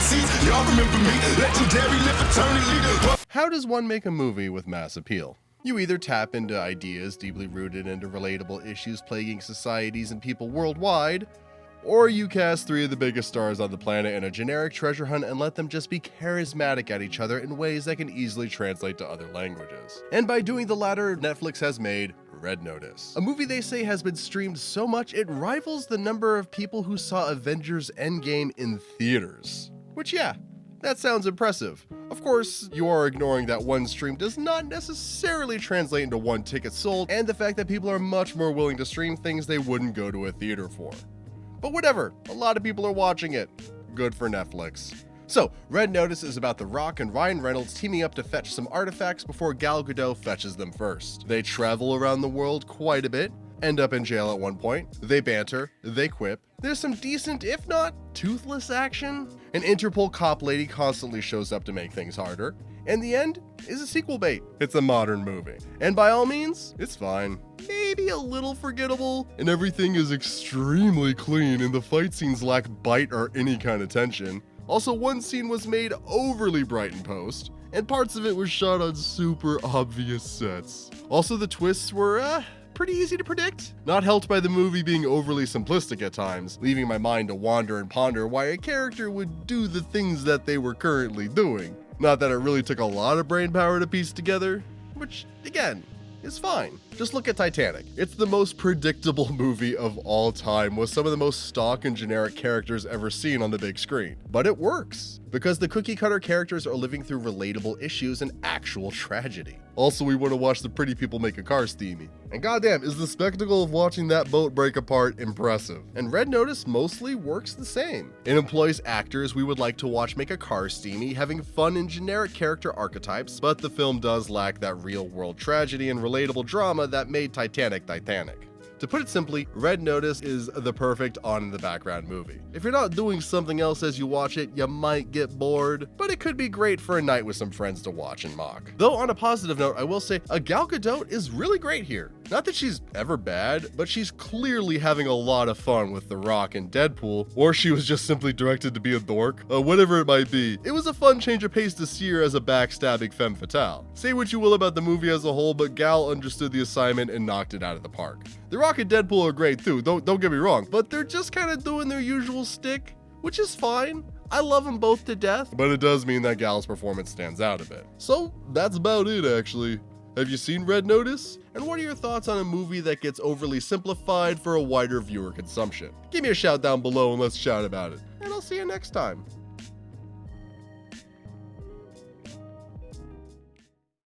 seats. Y'all remember me, legendary, live eternally. How does one make a movie with mass appeal? You either tap into ideas deeply rooted into relatable issues plaguing societies and people worldwide, or you cast 3 of the biggest stars on the planet in a generic treasure hunt and let them just be charismatic at each other in ways that can easily translate to other languages. And by doing the latter, Netflix has made Red Notice, a movie they say has been streamed so much it rivals the number of people who saw Avengers Endgame in theaters. Which, yeah, that sounds impressive. Of course, you are ignoring that one stream does not necessarily translate into 1 ticket sold, and the fact that people are much more willing to stream things they wouldn't go to a theater for. But whatever, a lot of people are watching it. Good for Netflix. So, Red Notice is about The Rock and Ryan Reynolds teaming up to fetch some artifacts before Gal Gadot fetches them first. They travel around the world quite a bit, end up in jail at one point, they banter, they quip, there's some decent, if not toothless action, an Interpol cop lady constantly shows up to make things harder, and the end is a sequel bait. It's a modern movie, and by all means, it's fine. Maybe a little forgettable, and everything is extremely clean and the fight scenes lack bite or any kind of tension. Also, one scene was made overly bright in post, and parts of it was shot on super obvious sets. Also, the twists were, pretty easy to predict. Not helped by the movie being overly simplistic at times, leaving my mind to wander and ponder why a character would do the things that they were currently doing. Not that it really took a lot of brain power to piece together, which, again, is fine. Just look at Titanic. It's the most predictable movie of all time, with some of the most stock and generic characters ever seen on the big screen. But it works, because the cookie-cutter characters are living through relatable issues and actual tragedy. Also, we want to watch the pretty people make a car steamy. And goddamn, is the spectacle of watching that boat break apart impressive. And Red Notice mostly works the same. It employs actors we would like to watch make a car steamy, having fun and generic character archetypes, but the film does lack that real-world tragedy and relatable drama that made Titanic Titanic. To put it simply, Red Notice is the perfect on-in-the-background movie. If you're not doing something else as you watch it, you might get bored, but it could be great for a night with some friends to watch and mock. Though on a positive note, I will say, Gal Gadot is really great here. Not that she's ever bad, but she's clearly having a lot of fun with The Rock and Deadpool, or she was just simply directed to be a dork, whatever it might be. It was a fun change of pace to see her as a backstabbing femme fatale. Say what you will about the movie as a whole, but Gal understood the assignment and knocked it out of the park. The Rock and Deadpool are great too, don't get me wrong, but they're just kind of doing their usual stick, which is fine. I love them both to death, but it does mean that Gal's performance stands out a bit. So that's about it actually. Have you seen Red Notice? And what are your thoughts on a movie that gets overly simplified for a wider viewer consumption? Give me a shout down below and let's chat about it. And I'll see you next time.